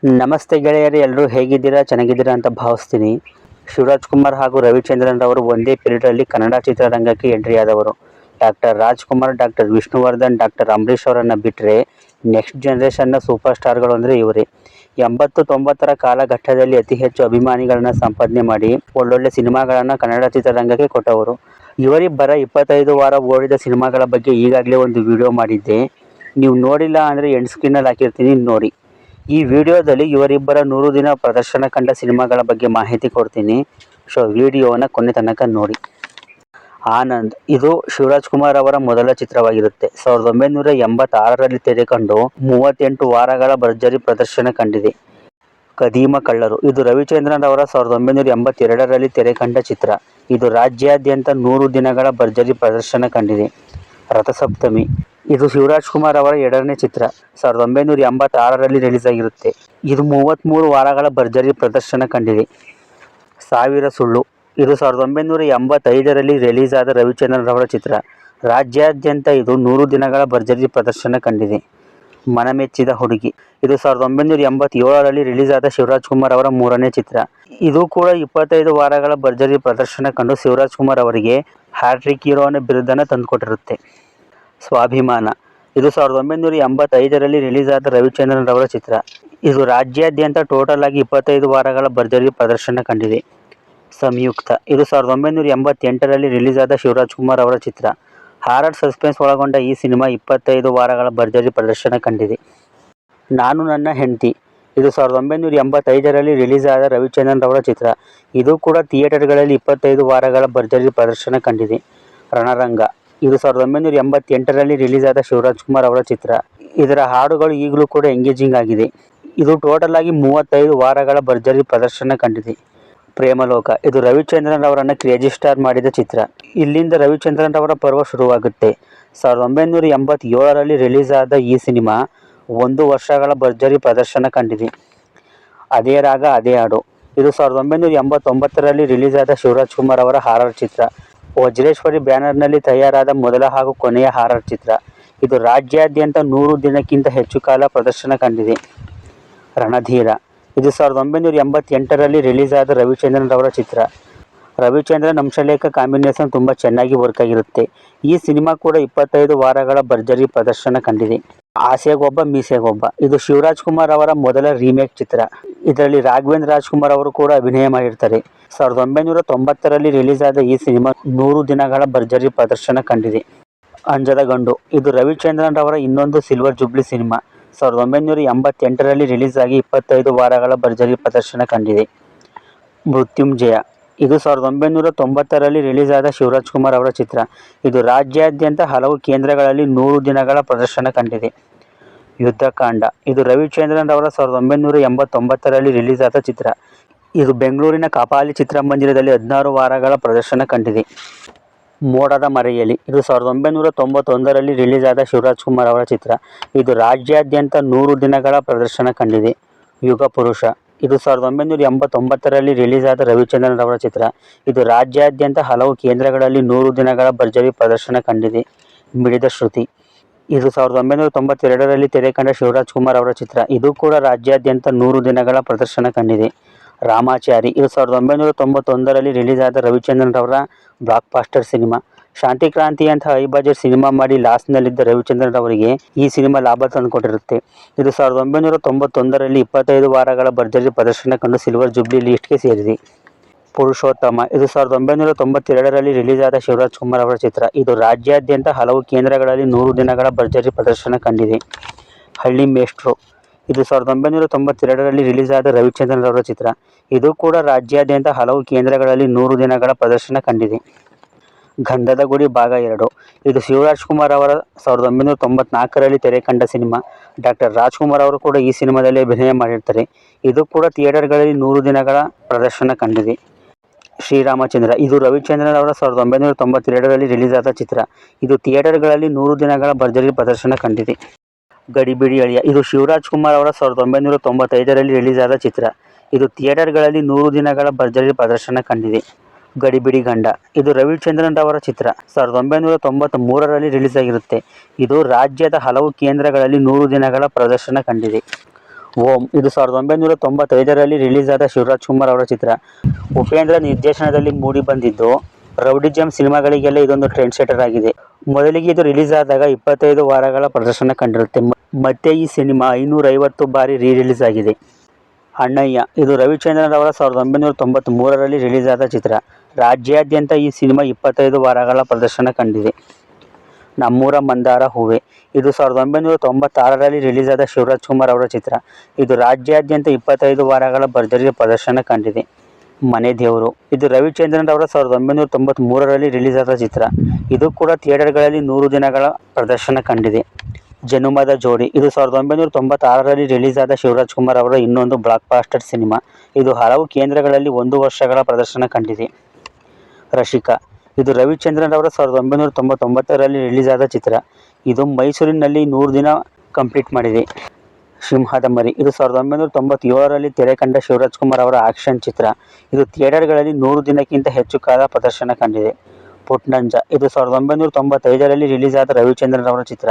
ನಮಸ್ತೆ ಗೆಳೆಯರು, ಎಲ್ಲರೂ ಹೇಗಿದ್ದೀರಾ? ಚೆನ್ನಾಗಿದ್ದೀರಾ ಅಂತ ಭಾವಿಸ್ತೀನಿ. ಶಿವರಾಜ್ ಕುಮಾರ್ ಹಾಗೂ ರವಿಚಂದ್ರನ್ ಅವರು ಒಂದೇ ಪೀರಿಯಡಲ್ಲಿ ಕನ್ನಡ ಚಿತ್ರರಂಗಕ್ಕೆ ಎಂಟ್ರಿ ಆದವರು. Doctor Rajkumar, doctor Vishnuvardhan, doctor Ambareesh ಅವರನ್ನು ಬಿಟ್ಟರೆ ನೆಕ್ಸ್ಟ್ ಜನ್ರೇಷನ್ನ ಸೂಪರ್ ಸ್ಟಾರ್ಗಳು ಅಂದರೆ ಇವರೇ. 80-90ರ ಕಾಲಘಟ್ಟದಲ್ಲಿ ಅತಿ ಹೆಚ್ಚು ಅಭಿಮಾನಿಗಳನ್ನು ಸಂಪಾದನೆ ಮಾಡಿ ಒಳ್ಳೊಳ್ಳೆ ಸಿನಿಮಾಗಳನ್ನು ಕನ್ನಡ ಚಿತ್ರರಂಗಕ್ಕೆ ಕೊಟ್ಟವರು. ಇವರಿಬ್ಬರ 25 ವಾರ ಓಡಿದ ಸಿನಿಮಾಗಳ ಬಗ್ಗೆ ಈಗಾಗಲೇ ಒಂದು ವಿಡಿಯೋ ಮಾಡಿದ್ದೆ. ನೀವು ನೋಡಿಲ್ಲ ಅಂದರೆ ಎಂಡ್ ಸ್ಕ್ರೀನಲ್ಲಿ ಹಾಕಿರ್ತೀನಿ, ನೋಡಿ. ಈ ವಿಡಿಯೋದಲ್ಲಿ ಇವರಿಬ್ಬರ 100 ದಿನ ಪ್ರದರ್ಶನ ಕಂಡ ಸಿನಿಮಾಗಳ ಬಗ್ಗೆ ಮಾಹಿತಿ ಕೊಡ್ತೀನಿ. ಸೊ ವಿಡಿಯೋವನ್ನು ಕೊನೆ ತನಕ ನೋಡಿ. ಆನಂದ್, ಇದು ಶಿವರಾಜ್ ಕುಮಾರ್ ಅವರ ಮೊದಲ ಚಿತ್ರವಾಗಿರುತ್ತೆ. 1986ರಲ್ಲಿ ತೆರೆ ಕಂಡು 38 ವಾರಗಳ ಭರ್ಜರಿ ಪ್ರದರ್ಶನ ಕಂಡಿದೆ. ಕದೀಮ ಕಳ್ಳರು, ಇದು ರವಿಚಂದ್ರನ್ ಅವರ 1982ರಲ್ಲಿ ತೆರೆ ಕಂಡ ಚಿತ್ರ. ಇದು ರಾಜ್ಯಾದ್ಯಂತ 100 ದಿನಗಳ ಭರ್ಜರಿ ಪ್ರದರ್ಶನ ಕಂಡಿದೆ. ರಥಸಪ್ತಮಿ, ಇದು ಶಿವರಾಜ್ ಕುಮಾರ್ ಅವರ ಎರಡನೇ ಚಿತ್ರ. 1986ರಲ್ಲಿ ರಿಲೀಸ್ ಆಗಿರುತ್ತೆ. ಇದು 33 ವಾರಗಳ ಭರ್ಜರಿ ಪ್ರದರ್ಶನ ಕಂಡಿದೆ. ಸಾವಿರ ಸುಳ್ಳು, ಇದು 1985ರಲ್ಲಿ ರಿಲೀಸ್ ಆದ ರವಿಚಂದ್ರನ್ ಅವರ ಚಿತ್ರ. ರಾಜ್ಯಾದ್ಯಂತ ಇದು 100 ದಿನಗಳ ಭರ್ಜರಿ ಪ್ರದರ್ಶನ ಕಂಡಿದೆ. ಮನಮೆಚ್ಚಿದ ಹುಡುಗಿ, ಇದು 1987ರಲ್ಲಿ ರಿಲೀಸ್ ಆದ ಶಿವರಾಜ್ ಕುಮಾರ್ ಅವರ ಮೂರನೇ ಚಿತ್ರ. ಇದು ಕೂಡ 25 ವಾರಗಳ ಭರ್ಜರಿ ಪ್ರದರ್ಶನ ಕಂಡು ಶಿವರಾಜ್ ಕುಮಾರ್ ಅವರಿಗೆ ಹ್ಯಾಟ್ರಿಕ್ ಹೀರೋ ಅನ್ನೋ ಬಿರುದನ್ನು ತಂದುಕೊಟ್ಟಿರುತ್ತೆ. ಸ್ವಾಭಿಮಾನ, ಇದು 1985ರಲ್ಲಿ ರಿಲೀಸ್ ಆದ ರವಿಚಂದ್ರನ್ ಅವರ ಚಿತ್ರ. ಇದು ರಾಜ್ಯಾದ್ಯಂತ ಟೋಟಲ್ ಆಗಿ 25 ವಾರಗಳ ಭರ್ಜರಿ ಪ್ರದರ್ಶನ ಕಂಡಿದೆ. ಸಂಯುಕ್ತ, ಇದು 1988ರಲ್ಲಿ ರಿಲೀಸ್ ಆದ ಶಿವರಾಜ್ ಕುಮಾರ್ ಅವರ ಚಿತ್ರ. ಹಾರರ್ ಸಸ್ಪೆನ್ಸ್ ಒಳಗೊಂಡ ಈ ಸಿನಿಮಾ 25 ವಾರಗಳ ಭರ್ಜರಿ ಪ್ರದರ್ಶನ ಕಂಡಿದೆ. ನಾನು ನನ್ನ ಹೆಂಡತಿ, ಇದು 1985ರಲ್ಲಿ ರಿಲೀಸ್ ಆದ ರವಿಚಂದ್ರನ್ ಅವರ ಚಿತ್ರ. ಇದು ಕೂಡ ಥಿಯೇಟರ್ಗಳಲ್ಲಿ 25 ವಾರಗಳ ಭರ್ಜರಿ ಪ್ರದರ್ಶನ ಕಂಡಿದೆ. ರಣರಂಗ, ಇದು 1988ರಲ್ಲಿ ರಿಲೀಸ್ ಆದ ಶಿವರಾಜ್ ಕುಮಾರ್ ಅವರ ಚಿತ್ರ. ಇದರ ಹಾಡುಗಳು ಈಗಲೂ ಕೂಡ ಎಂಗೇಜಿಂಗ್ ಆಗಿದೆ. ಇದು ಟೋಟಲ್ ಆಗಿ 35 ವಾರಗಳ ಭರ್ಜರಿ ಪ್ರದರ್ಶನ ಕಂಡಿದೆ. ಪ್ರೇಮಲೋಕ, ಇದು ರವಿಚಂದ್ರನ್ ಅವರನ್ನು ಕ್ರೇಜಿ ಸ್ಟಾರ್ ಮಾಡಿದ ಚಿತ್ರ. ಇಲ್ಲಿಂದ ರವಿಚಂದ್ರನ್ ಅವರ ಪರ್ವ ಶುರುವಾಗುತ್ತೆ. 1987ರಲ್ಲಿ ರಿಲೀಸ್ ಆದ ಈ ಸಿನಿಮಾ 1 ವರ್ಷಗಳ ಭರ್ಜರಿ ಪ್ರದರ್ಶನ ಕಂಡಿದೆ. ಅದೇ ರಾಗ ಅದೇ ಹಾಡು, ಇದು 1989ರಲ್ಲಿ ರಿಲೀಸ್ ಆದ ಶಿವರಾಜ್ ಕುಮಾರ್ ಅವರ ಹಾರರ್ ಚಿತ್ರ. ವಜ್ರೇಶ್ವರಿ ಬ್ಯಾನರ್ನಲ್ಲಿ ತಯಾರಾದ ಮೊದಲ ಹಾಗೂ ಕೊನೆಯ ಹಾರರ್ ಚಿತ್ರ. ಇದು ರಾಜ್ಯಾದ್ಯಂತ 100 ದಿನಕ್ಕಿಂತ ಹೆಚ್ಚು ಕಾಲ ಪ್ರದರ್ಶನ ಕಂಡಿದೆ. ರಣಧೀರ, ಇದು 1988ರಲ್ಲಿ ರಿಲೀಸ್ ಆದ ರವಿಚಂದ್ರನ್ ಅವರ ಚಿತ್ರ. ರವಿಚಂದ್ರನ್ ಅಂಶಲೇಖ ಕಾಂಬಿನೇಷನ್ ತುಂಬ ಚೆನ್ನಾಗಿ ವರ್ಕ್ ಆಗಿರುತ್ತೆ. ಈ ಸಿನಿಮಾ ಕೂಡ 25 ವಾರಗಳ ಭರ್ಜರಿ ಪ್ರದರ್ಶನ ಕಂಡಿದೆ. ಆಸೆಗೊಬ್ಬ ಮೀಸೆಗೊಬ್ಬ, ಇದು ಶಿವರಾಜ್ ಕುಮಾರ್ ಅವರ ಮೊದಲ ರೀಮೇಕ್ ಚಿತ್ರ. ಇದರಲ್ಲಿ ರಾಘವೇಂದ್ರ ರಾಜ್ಕುಮಾರ್ ಅವರು ಕೂಡ ಅಭಿನಯ ಮಾಡಿರ್ತಾರೆ. 1990ರಲ್ಲಿ ರಿಲೀಸ್ ಆದ ಈ ಸಿನಿಮಾ 100 ದಿನಗಳ ಭರ್ಜರಿ ಪ್ರದರ್ಶನ ಕಂಡಿದೆ. ಅಂಜದ ಗಂಡು, ಇದು ರವಿಚಂದ್ರನ್ ಅವರ ಇನ್ನೊಂದು ಸಿಲ್ವರ್ ಜುಬ್ಲಿ ಸಿನಿಮಾ. 1988ರಲ್ಲಿ ರಿಲೀಸ್ ಆಗಿ 25 ವಾರಗಳ ಭರ್ಜರಿ ಪ್ರದರ್ಶನ ಕಂಡಿದೆ. ಮೃತ್ಯುಂಜಯ, ಇದು 1990ರಲ್ಲಿ ರಿಲೀಸ್ ಆದ ಶಿವರಾಜ್ ಕುಮಾರ್ ಅವರ ಚಿತ್ರ. ಇದು ರಾಜ್ಯಾದ್ಯಂತ ಹಲವು ಕೇಂದ್ರಗಳಲ್ಲಿ 100 ದಿನಗಳ ಪ್ರದರ್ಶನ ಕಂಡಿದೆ. ಯುದ್ಧಕಾಂಡ, ಇದು ರವಿಚಂದ್ರನ್ ಅವರ 1989ರಲ್ಲಿ ರಿಲೀಸ್ ಆದ ಚಿತ್ರ. ಇದು ಬೆಂಗಳೂರಿನ ಕಾಪಾಲಿ ಚಿತ್ರಮಂದಿರದಲ್ಲಿ 16 ವಾರಗಳ ಪ್ರದರ್ಶನ ಕಂಡಿದೆ. ಮೋಡದ ಮರೆಯಲ್ಲಿ, ಇದು 1991ರಲ್ಲಿ ರಿಲೀಸ್ ಆದ ಶಿವರಾಜ್ ಕುಮಾರ್ ಅವರ ಚಿತ್ರ. ಇದು ರಾಜ್ಯಾದ್ಯಂತ 100 ದಿನಗಳ ಪ್ರದರ್ಶನ ಕಂಡಿದೆ. ಯುಗ ಪುರುಷ, ಇದು 1989ರಲ್ಲಿ ರಿಲೀಸ್ ಆದ ರವಿಚಂದ್ರನ್ ಅವರ ಚಿತ್ರ. ಇದು ರಾಜ್ಯಾದ್ಯಂತ ಹಲವು ಕೇಂದ್ರಗಳಲ್ಲಿ 100 ದಿನಗಳ ಭರ್ಜರಿ ಪ್ರದರ್ಶನ ಕಂಡಿದೆ. ಮಿಡಿದ ಶ್ರುತಿ, ಇದು 1992ರಲ್ಲಿ ತೆರೆ ಕಂಡ ಶಿವರಾಜ್ ಕುಮಾರ್ ಅವರ ಚಿತ್ರ. ಇದು ಕೂಡ ರಾಜ್ಯಾದ್ಯಂತ 100 ದಿನಗಳ ಪ್ರದರ್ಶನ ಕಂಡಿದೆ. ರಾಮಾಚಾರಿ, ಇದು 1991ರಲ್ಲಿ ರಿಲೀಸ್ ಆದ ರವಿಚಂದ್ರನ್ ಅವರ ಬ್ಲಾಕ್ ಬಾಸ್ಟರ್ ಸಿನಿಮಾ. ಶಾಂತಿ ಕ್ರಾಂತಿ ಅಂತ ಹೈ ಬಜೆಟ್ ಸಿನಿಮಾ ಮಾಡಿ ಲಾಸ್ನಲ್ಲಿದ್ದ ರವಿಚಂದ್ರನ್ ಅವರಿಗೆ ಈ ಸಿನಿಮಾ ಲಾಭ ತಂದುಕೊಟ್ಟಿರುತ್ತೆ. ಇದು 1991ರಲ್ಲಿ 25 ವಾರಗಳ ಭರ್ಜರಿ ಪ್ರದರ್ಶನ ಕಂಡು ಸಿಲ್ವರ್ ಜುಬ್ಲಿ ಲಿಸ್ಟ್ಗೆ ಸೇರಿದೆ. ಪುರುಷೋತ್ತಮ, ಇದು 1992ರಲ್ಲಿ ರಿಲೀಸ್ ಆದ ಶಿವರಾಜ್ ಕುಮಾರ್ ಅವರ ಚಿತ್ರ. ಇದು ರಾಜ್ಯಾದ್ಯಂತ ಹಲವು ಕೇಂದ್ರಗಳಲ್ಲಿ 100 ದಿನಗಳ ಭರ್ಜರಿ ಪ್ರದರ್ಶನ ಕಂಡಿದೆ. ಹಳ್ಳಿ ಮೇಷ್ಟ್ರು, ಇದು 1992ರಲ್ಲಿ ರಿಲೀಸ್ ಆದ ರವಿಚಂದ್ರನ್ ಅವರ ಚಿತ್ರ. ಇದು ಕೂಡ ರಾಜ್ಯಾದ್ಯಂತ ಹಲವು ಕೇಂದ್ರಗಳಲ್ಲಿ 100 ದಿನಗಳ ಪ್ರದರ್ಶನ ಕಂಡಿದೆ. ಗಂಧದ ಗುಡಿ ಭಾಗ 2, ಇದು ಶಿವರಾಜ್ ಕುಮಾರ್ ಅವರ 1994ರಲ್ಲಿ ತೆರೆ ಕಂಡ ಸಿನಿಮಾ. ಡಾಕ್ಟರ್ ರಾಜ್ಕುಮಾರ್ ಅವರು ಕೂಡ ಈ ಸಿನಿಮಾದಲ್ಲಿ ಅಭಿನಯ ಮಾಡಿರ್ತಾರೆ. ಇದು ಕೂಡ ಥಿಯೇಟರ್ಗಳಲ್ಲಿ 100 ದಿನಗಳ ಪ್ರದರ್ಶನ ಕಂಡಿದೆ. ಶ್ರೀರಾಮಚಂದ್ರ, ಇದು ರವಿಚಂದ್ರನ್ ಅವರ 1992ರಲ್ಲಿ ರಿಲೀಸ್ ಆದ ಚಿತ್ರ. ಇದು ಥಿಯೇಟರ್ಗಳಲ್ಲಿ 100 ದಿನಗಳ ಭರ್ಜರಿ ಪ್ರದರ್ಶನ ಕಂಡಿದೆ. ಗಡಿಬಿಡಿ ಅಳಿಯ, ಇದು ಶಿವರಾಜ್ ಕುಮಾರ್ ಅವರ 1995ರಲ್ಲಿ ರಿಲೀಸ್ ಆದ ಚಿತ್ರ. ಇದು ಥಿಯೇಟರ್ಗಳಲ್ಲಿ 100 ದಿನಗಳ ಭರ್ಜರಿ ಪ್ರದರ್ಶನ ಕಂಡಿದೆ. ಗಡಿಬಿಡಿ ಗಂಡ, ಇದು ರವಿಚಂದ್ರನ್ ಅವರ ಚಿತ್ರ. 1993ರಲ್ಲಿ ರಿಲೀಸ್ ಆಗಿರುತ್ತೆ. ಇದು ರಾಜ್ಯದ ಹಲವು ಕೇಂದ್ರಗಳಲ್ಲಿ 100 ದಿನಗಳ ಪ್ರದರ್ಶನ ಕಂಡಿದೆ. ಓಂ ಇದು 1995ರಲ್ಲಿ ರಿಲೀಸ್ ಆದ ಶಿವರಾಜ್ ಕುಮಾರ್ ಅವರ ಚಿತ್ರ. ಉಪೇಂದ್ರ ನಿರ್ದೇಶನದಲ್ಲಿ ಮೂಡಿ ಬಂದಿದ್ದು ರೌಡಿಜಂ ಸಿನಿಮಾಗಳಿಗೆಲ್ಲ ಇದೊಂದು ಟ್ರೆಂಡ್ ಸೆಟರ್ ಆಗಿದೆ. ಮೊದಲಿಗೆ ಇದು ರಿಲೀಸ್ ಆದಾಗ 25 ವಾರಗಳ ಪ್ರದರ್ಶನ ಕಂಡಿರುತ್ತೆ. ಮತ್ತೆ ಈ ಸಿನಿಮಾ 550 ಬಾರಿ ರಿಲೀಸ್ ಆಗಿದೆ. ಅಣ್ಣಯ್ಯ ಇದು ರವಿಚಂದ್ರನ್ ಅವರ 1993ರಲ್ಲಿ ರಿಲೀಸ್ ಆದ ಚಿತ್ರ. ರಾಜ್ಯಾದ್ಯಂತ ಈ ಸಿನಿಮಾ 25 ವಾರಗಳ ಪ್ರದರ್ಶನ ಕಂಡಿದೆ. ನಮ್ಮೂರ ಮಂದಾರ ಹೂವೆ ಇದು 1996ರಲ್ಲಿ ರಿಲೀಸ್ ಆದ ಶಿವರಾಜ್ ಕುಮಾರ್ ಅವರ ಚಿತ್ರ. ಇದು ರಾಜ್ಯಾದ್ಯಂತ 25 ವಾರಗಳ ಭರ್ಜರಿ ಪ್ರದರ್ಶನ ಕಂಡಿದೆ. ಮನೆ ದೇವರು ಇದು ರವಿಚಂದ್ರನ್ ಅವರ 1993ರಲ್ಲಿ ರಿಲೀಸ್ ಆದ ಚಿತ್ರ. ಇದು ಕೂಡ ಥಿಯೇಟರ್ಗಳಲ್ಲಿ 100 ದಿನಗಳ ಪ್ರದರ್ಶನ ಕಂಡಿದೆ. ಜನುಮದ ಜೋಡಿ ಇದು 1996ರಲ್ಲಿ ರಿಲೀಸ್ ಆದ ಶಿವರಾಜ್ ಕುಮಾರ್ ಅವರ ಇನ್ನೊಂದು ಬ್ಲಾಕ್ಬಸ್ಟರ್ ಸಿನಿಮಾ. ಇದು ಹಲವು ಕೇಂದ್ರಗಳಲ್ಲಿ 1 ವರ್ಷಗಳ ಪ್ರದರ್ಶನ ಕಂಡಿದೆ. ರಸಿಕ ಇದು ರವಿಚಂದ್ರನ್ ಅವರ 1999ರಲ್ಲಿ ರಿಲೀಸ್ ಆದ ಚಿತ್ರ. ಇದು ಮೈಸೂರಿನಲ್ಲಿ 100 ದಿನ ಕಂಪ್ಲೀಟ್ ಮಾಡಿದೆ. ಸಿಂಹದ ಮರಿ ಇದು 1997ರಲ್ಲಿ ತೆರೆ ಕಂಡ ಶಿವರಾಜ್ ಕುಮಾರ್ ಅವರ ಆಕ್ಷನ್ ಚಿತ್ರ. ಇದು ಥಿಯೇಟರ್ಗಳಲ್ಲಿ 100 ದಿನಕ್ಕಿಂತ ಹೆಚ್ಚು ಕಾಲ ಪ್ರದರ್ಶನ ಕಂಡಿದೆ. ಪುಟ್ನಂಜ ಇದು 1995ರಲ್ಲಿ ರಿಲೀಸ್ ಆದ ರವಿಚಂದ್ರನ್ ಅವರ ಚಿತ್ರ.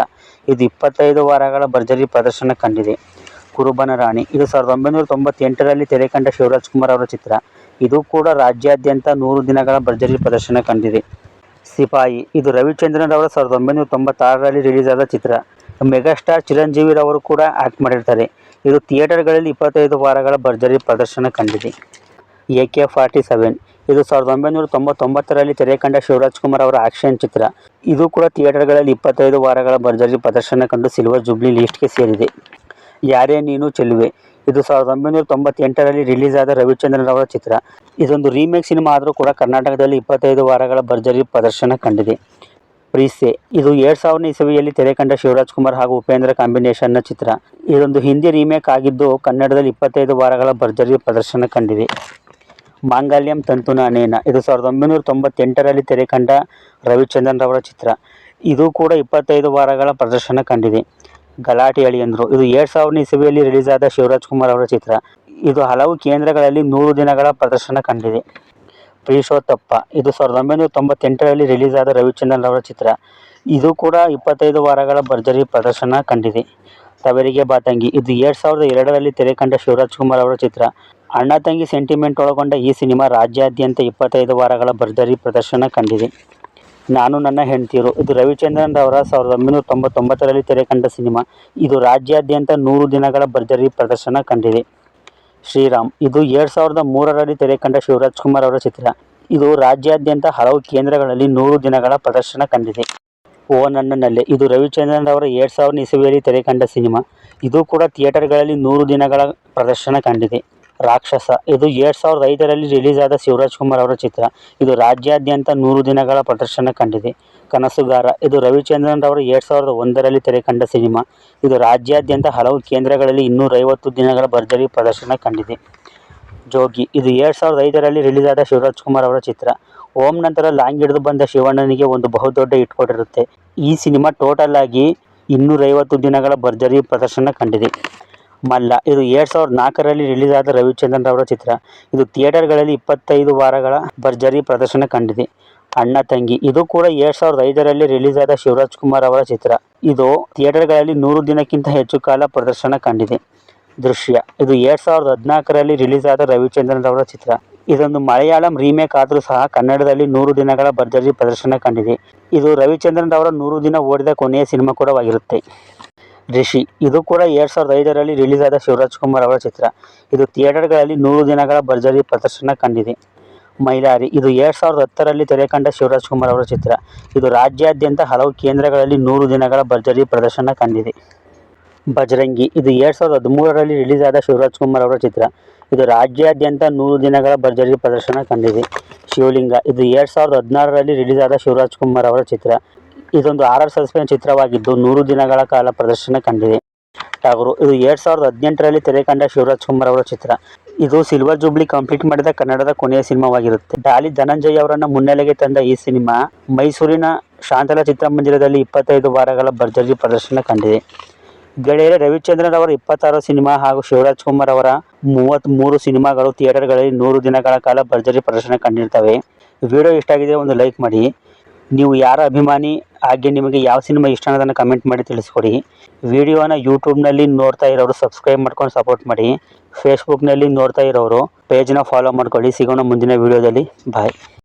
ಇದು 25 ವಾರಗಳ ಭರ್ಜರಿ ಪ್ರದರ್ಶನ ಕಂಡಿದೆ. ಕುರುಬನ ರಾಣಿ ಇದು 1998ರಲ್ಲಿ ತೆರೆ ಕಂಡ ಶಿವರಾಜ್ ಕುಮಾರ್ ಅವರ ಚಿತ್ರ. ಇದು ಕೂಡ ರಾಜ್ಯಾದ್ಯಂತ 100 ದಿನಗಳ ಭರ್ಜರಿ ಪ್ರದರ್ಶನ ಕಂಡಿದೆ. ಸಿಪಾಯಿ ಇದು ರವಿಚಂದ್ರನ್ ಅವರ 1996ರಲ್ಲಿ ರಿಲೀಸ್ ಆದ ಚಿತ್ರ. ಮೆಗಾಸ್ಟಾರ್ ಚಿರಂಜೀವಿರವರು ಕೂಡ ಆ್ಯಕ್ಟ್ ಮಾಡಿರ್ತಾರೆ. ಇದು ಥಿಯೇಟರ್ಗಳಲ್ಲಿ 25 ವಾರಗಳ ಭರ್ಜರಿ ಪ್ರದರ್ಶನ ಕಂಡಿದೆ. AK-47 ಇದು 1999ರಲ್ಲಿ ತೆರೆ ಕಂಡ ಶಿವರಾಜ್ ಕುಮಾರ್ ಅವರ ಆಕ್ಷನ್ ಚಿತ್ರ. ಇದು ಕೂಡ ಥಿಯೇಟರ್ಗಳಲ್ಲಿ 25 ವಾರಗಳ ಭರ್ಜರಿ ಪ್ರದರ್ಶನ ಕಂಡು ಸಿಲ್ವರ್ ಜೂಬ್ಲಿ ಲಿಸ್ಟ್ಗೆ ಸೇರಿದೆ. ಯಾರೇ ನೀನು ಚೆಲುವೆ ಇದು 1998ರಲ್ಲಿ ರಿಲೀಸ್ ಆದ ರವಿಚಂದ್ರನ್ ಅವರ ಚಿತ್ರ. ಇದೊಂದು ರೀಮೇಕ್ ಸಿನಿಮಾ ಆದರೂ ಕೂಡ ಕರ್ನಾಟಕದಲ್ಲಿ 25 ವಾರಗಳ ಭರ್ಜರಿ ಪ್ರದರ್ಶನ ಕಂಡಿದೆ. ಪ್ರೀಸೆ ಇದು 2000 ಇಸವಿಯಲ್ಲಿ ತೆರೆ ಕಂಡ ಶಿವರಾಜ್ ಕುಮಾರ್ ಹಾಗೂ ಉಪೇಂದ್ರ ಕಾಂಬಿನೇಷನ್ನ ಚಿತ್ರ. ಇದೊಂದು ಹಿಂದಿ ರೀಮೇಕ್ ಆಗಿದ್ದು ಕನ್ನಡದಲ್ಲಿ 25 ವಾರಗಳ ಭರ್ಜರಿ ಪ್ರದರ್ಶನ ಕಂಡಿದೆ. ಮಾಂಗಲ್ಯಂ ತಂತುನಾ ನೇನ ಇದು 1998ರಲ್ಲಿ ತೆರೆ ಕಂಡ ರವಿಚಂದ್ರನ್ ಅವರ ಚಿತ್ರ. ಇದು ಕೂಡ 25 ವಾರಗಳ ಪ್ರದರ್ಶನ ಕಂಡಿದೆ. ಗಲಾಟೆ ಅಳಿಯಂದ್ರು ಇದು 2000 ಇಸವಿಯಲ್ಲಿ ರಿಲೀಸ್ ಆದ ಶಿವರಾಜ್ ಕುಮಾರ್ ಅವರ ಚಿತ್ರ. ಇದು ಹಲವು ಕೇಂದ್ರಗಳಲ್ಲಿ 100 ದಿನಗಳ ಪ್ರದರ್ಶನ ಕಂಡಿದೆ. ಪ್ರೀಶೋತ್ತಪ್ಪ ಇದು 1998ರಲ್ಲಿ ರಿಲೀಸ್ ಆದ ರವಿಚಂದ್ರನ್ ಅವರ ಚಿತ್ರ. ಇದು ಕೂಡ 25 ವಾರಗಳ ಭರ್ಜರಿ ಪ್ರದರ್ಶನ ಕಂಡಿದೆ. ತವರಿಗೆ ಬಾತಂಗಿ ಇದು 2002ರಲ್ಲಿ ತೆರೆ ಕಂಡ ಶಿವರಾಜ್ ಕುಮಾರ್ ಅವರ ಚಿತ್ರ. ಅಣ್ಣ ತಂಗಿ ಸೆಂಟಿಮೆಂಟ್ ಒಳಗೊಂಡ ಈ ಸಿನಿಮಾ ರಾಜ್ಯಾದ್ಯಂತ 25 ವಾರಗಳ ಭರ್ಜರಿ ಪ್ರದರ್ಶನ ಕಂಡಿದೆ. ನಾನು ನನ್ನ ಹೆಂಡ್ತೀರು ಇದು ರವಿಚಂದ್ರನ್ ಅವರ 1999ರಲ್ಲಿ ತೆರೆ ಕಂಡ ಸಿನಿಮಾ. ಇದು ರಾಜ್ಯಾದ್ಯಂತ 100 ದಿನಗಳ ಭರ್ಜರಿ ಪ್ರದರ್ಶನ ಕಂಡಿದೆ. ಶ್ರೀರಾಮ್ ಇದು 2003ರಲ್ಲಿ ತೆರೆ ಕಂಡ ಶಿವರಾಜ್ ಕುಮಾರ್ ಅವರ ಚಿತ್ರ. ಇದು ರಾಜ್ಯಾದ್ಯಂತ ಹಲವು ಕೇಂದ್ರಗಳಲ್ಲಿ 100 ದಿನಗಳ ಪ್ರದರ್ಶನ ಕಂಡಿದೆ. ಓ ನನ್ನ ನಲ್ಲೆ ಇದು ರವಿಚಂದ್ರನ್ ಅವರ 2000 ಇಸವಿಯಲ್ಲಿ ತೆರೆ ಕಂಡ ಸಿನಿಮಾ. ಇದು ಕೂಡ ಥಿಯೇಟರ್ಗಳಲ್ಲಿ 100 ದಿನಗಳ ಪ್ರದರ್ಶನ ಕಂಡಿದೆ. ರಾಕ್ಷಸ ಇದು 2005ರಲ್ಲಿ ರಿಲೀಸ್ ಆದ ಶಿವರಾಜ್ ಕುಮಾರ್ ಅವರ ಚಿತ್ರ. ಇದು ರಾಜ್ಯಾದ್ಯಂತ 100 ದಿನಗಳ ಪ್ರದರ್ಶನ ಕಂಡಿದೆ. ಕನಸುಗಾರ ಇದು ರವಿಚಂದ್ರನ್ ಅವರ 2001ರಲ್ಲಿ ತೆರೆ ಕಂಡ ಸಿನಿಮಾ. ಇದು ರಾಜ್ಯಾದ್ಯಂತ ಹಲವು ಕೇಂದ್ರಗಳಲ್ಲಿ 250 ದಿನಗಳ ಭರ್ಜರಿ ಪ್ರದರ್ಶನ ಕಂಡಿದೆ. ಜೋಗಿ ಇದು 2005ರಲ್ಲಿ ರಿಲೀಸ್ ಆದ ಶಿವರಾಜ್ ಕುಮಾರ್ ಅವರ ಚಿತ್ರ. ಓಂ ನಂತರ ಲಾಂಗ್ ಹಿಡಿದು ಬಂದ ಶಿವಣ್ಣನಿಗೆ ಒಂದು ಬಹುದೊಡ್ಡ ಹಿಟ್ ಕೊಟ್ಟಿರುತ್ತೆ. ಈ ಸಿನಿಮಾ ಟೋಟಲ್ ಆಗಿ 250 ದಿನಗಳ ಭರ್ಜರಿ ಪ್ರದರ್ಶನ ಕಂಡಿದೆ. ಮಲ್ಲ ಇದು 2004ರಲ್ಲಿ ರಿಲೀಸ್ ಆದ ರವಿಚಂದ್ರನ್ ಅವರ ಚಿತ್ರ. ಇದು ಥಿಯೇಟರ್ಗಳಲ್ಲಿ 25 ವಾರಗಳ ಭರ್ಜರಿ ಪ್ರದರ್ಶನ ಕಂಡಿದೆ. ಅಣ್ಣ ತಂಗಿ ಇದು ಕೂಡ 2005ರಲ್ಲಿ ರಿಲೀಸ್ ಆದ ಶಿವರಾಜ್ ಕುಮಾರ್ ಅವರ ಚಿತ್ರ. ಇದು ಥಿಯೇಟರ್ಗಳಲ್ಲಿ 100 ದಿನಕ್ಕಿಂತ ಹೆಚ್ಚು ಕಾಲ ಪ್ರದರ್ಶನ ಕಂಡಿದೆ. ದೃಶ್ಯ ಇದು 2014ರಲ್ಲಿ ರಿಲೀಸ್ ಆದ ರವಿಚಂದ್ರನ್ ಅವರ ಚಿತ್ರ. ಇದೊಂದು ಮಲಯಾಳಂ ರೀಮೇಕ್ ಆದರೂ ಸಹ ಕನ್ನಡದಲ್ಲಿ 100 ದಿನಗಳ ಭರ್ಜರಿ ಪ್ರದರ್ಶನ ಕಂಡಿದೆ. ಇದು ರವಿಚಂದ್ರನ್ ಅವರ 100 ದಿನ ಓಡಿದ ಕೊನೆಯ ಸಿನಿಮಾ ಕೂಡ ಆಗಿರುತ್ತೆ. ರಿಷಿ ಇದು ಕೂಡ 2005ರಲ್ಲಿ ರಿಲೀಸ್ ಆದ ಶಿವರಾಜ್ ಕುಮಾರ್ ಅವರ ಚಿತ್ರ. ಇದು ಥಿಯೇಟರ್ಗಳಲ್ಲಿ 100 ದಿನಗಳ ಭರ್ಜರಿ ಪ್ರದರ್ಶನ ಕಂಡಿದೆ. ಮೈಲಾರಿ ಇದು 2010ರಲ್ಲಿ ತೆರೆ ಕಂಡ ಶಿವರಾಜ್ ಕುಮಾರ್ ಅವರ ಚಿತ್ರ. ಇದು ರಾಜ್ಯಾದ್ಯಂತ ಹಲವು ಕೇಂದ್ರಗಳಲ್ಲಿ 100 ದಿನಗಳ ಭರ್ಜರಿ ಪ್ರದರ್ಶನ ಕಂಡಿದೆ. ಬಜರಂಗಿ ಇದು 2013ರಲ್ಲಿ ರಿಲೀಸ್ ಆದ ಶಿವರಾಜ್ ಕುಮಾರ್ ಅವರ ಚಿತ್ರ. ಇದು ರಾಜ್ಯಾದ್ಯಂತ 100 ದಿನಗಳ ಭರ್ಜರಿ ಪ್ರದರ್ಶನ ಕಂಡಿದೆ. ಶಿವಲಿಂಗ ಇದು 2016ರಲ್ಲಿ ರಿಲೀಸ್ ಆದ ಶಿವರಾಜ್ ಕುಮಾರ್ ಅವರ ಚಿತ್ರ. ಇದೊಂದು ಹಾರರ್ ಸಸ್ಪೆನ್ಸ್ ಚಿತ್ರವಾಗಿದ್ದು 100 ದಿನಗಳ ಕಾಲ ಪ್ರದರ್ಶನ ಕಂಡಿದೆ. ಟಗರು ಇದು 2018ರಲ್ಲಿ ತೆರೆ ಕಂಡ ಶಿವರಾಜ್ ಕುಮಾರ್ ಅವರ ಚಿತ್ರ. ಇದು ಸಿಲ್ವರ್ ಜೂಬ್ಲಿ ಕಂಪ್ಲೀಟ್ ಮಾಡಿದ ಕನ್ನಡದ ಕೊನೆಯ ಸಿನಿಮಾವಾಗಿರುತ್ತೆ. ಡಾಲಿ ಧನಂಜಯ್ ಅವರನ್ನು ಮುನ್ನೆಲೆಗೆ ತಂದ ಈ ಸಿನಿಮಾ ಮೈಸೂರಿನ ಶಾಂತಲಾ ಚಿತ್ರಮಂದಿರದಲ್ಲಿ 25 ವಾರಗಳ ಭರ್ಜರಿ ಪ್ರದರ್ಶನ ಕಂಡಿದೆ. ಗೆಳೆಯರೇ, ರವಿಚಂದ್ರನ್ ಅವರ 26 ಸಿನಿಮಾ ಹಾಗೂ ಶಿವರಾಜ್ ಕುಮಾರ್ ಅವರ 33 ಸಿನಿಮಾಗಳು ಥಿಯೇಟರ್ಗಳಲ್ಲಿ 100 ದಿನಗಳ ಕಾಲ ಭರ್ಜರಿ ಪ್ರದರ್ಶನ ಕಂಡಿರ್ತವೆ. ವಿಡಿಯೋ ಇಷ್ಟ ಆಗಿದೆ ಒಂದು ಲೈಕ್ ಮಾಡಿ. ನೀವು ಯಾರ ಅಭಿಮಾನಿ ಹಾಗೆ ನಿಮಗೆ ಯಾವ ಸಿನಿಮಾ ಇಷ್ಟ ಅನ್ನೋದನ್ನು ಕಮೆಂಟ್ ಮಾಡಿ ತಿಳಿಸ್ಕೊಡಿ. ವಿಡಿಯೋನ ಯೂಟ್ಯೂಬ್ನಲ್ಲಿ ನೋಡ್ತಾ ಇರೋರು ಸಬ್ಸ್ಕ್ರೈಬ್ ಮಾಡ್ಕೊಂಡು ಸಪೋರ್ಟ್ ಮಾಡಿ. ಫೇಸ್ಬುಕ್ನಲ್ಲಿ ನೋಡ್ತಾ ಇರೋರು ಪೇಜ್ನ ಫಾಲೋ ಮಾಡ್ಕೊಳ್ಳಿ. ಸಿಗೋಣ ಮುಂದಿನ ವಿಡಿಯೋದಲ್ಲಿ. ಬಾಯ್.